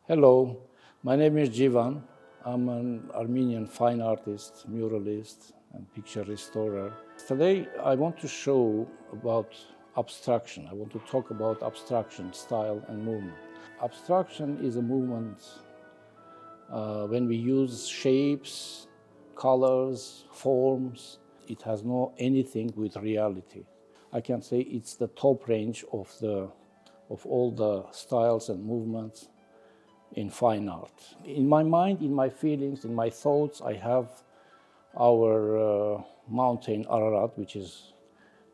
Hello, my name is Jivan. I'm an Armenian fine artist, muralist, and picture restorer. Today, I want to show about abstraction. I want to talk about abstraction, style, and movement. Abstraction is a movement when we use shapes, colors, forms. It has no anything with reality. I can say it's the top range of all the styles and movements in fine art. In my mind, in my feelings, in my thoughts, I have our mountain Ararat, which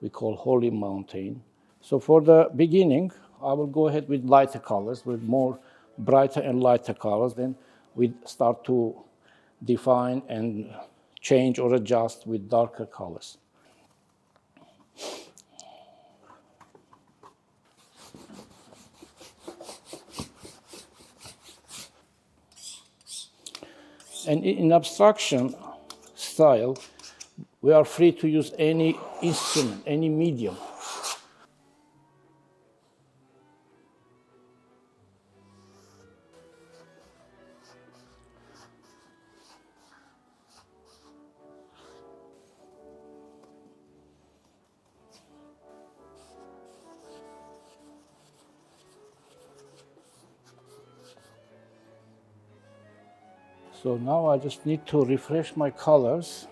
we call Holy Mountain. So for the beginning, I will go ahead with lighter colors, with more brighter and lighter colors. Then we start to define and change or adjust with darker colors. And in abstraction style, we are free to use any instrument, any medium. So now I just need to refresh my colors.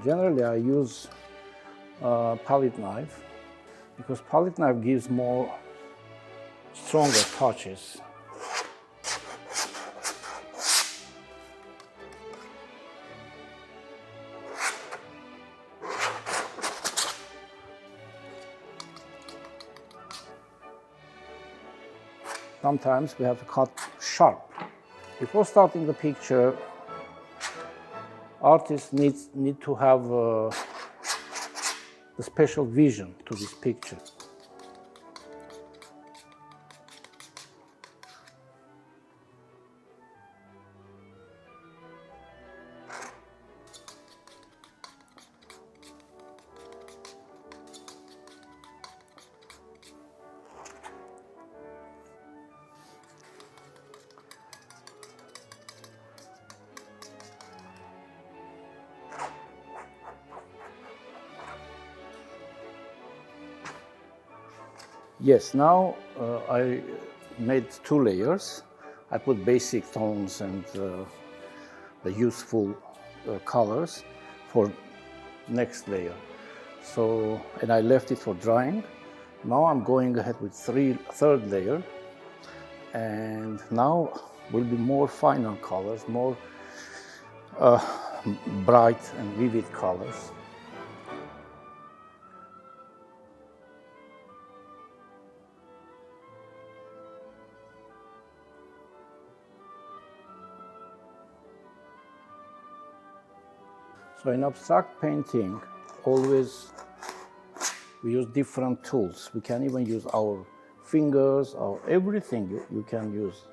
Generally, I use palette knife because palette knife gives more stronger touches. Sometimes we have to cut sharp. Before starting the picture, artists need to have a special vision to this picture. Yes, now I made 2 layers. I put basic tones and the useful colors for next layer. So, and I left it for drying. Now I'm going ahead with third layer, and now will be more final colors, more bright and vivid colors. So in abstract painting, always we use different tools. We can even use our fingers, or everything you can use.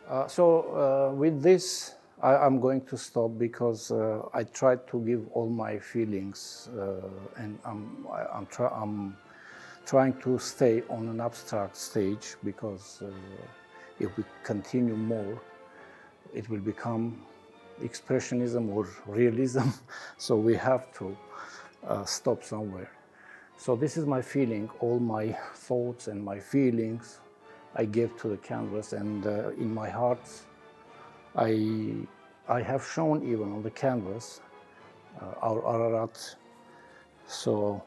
With this, I'm going to stop because I tried to give all my feelings, and I'm trying to stay on an abstract stage because if we continue more, it will become expressionism or realism. So we have to stop somewhere. So this is my feeling, all my thoughts and my feelings I gave to the canvas, and in my heart I have shown even on the canvas our Ararat. So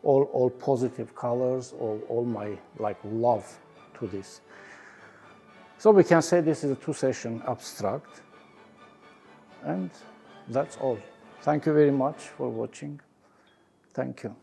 all positive colors, all my love to this. So we can say this is a two-session abstract, and that's all. Thank you very much for watching. Thank you.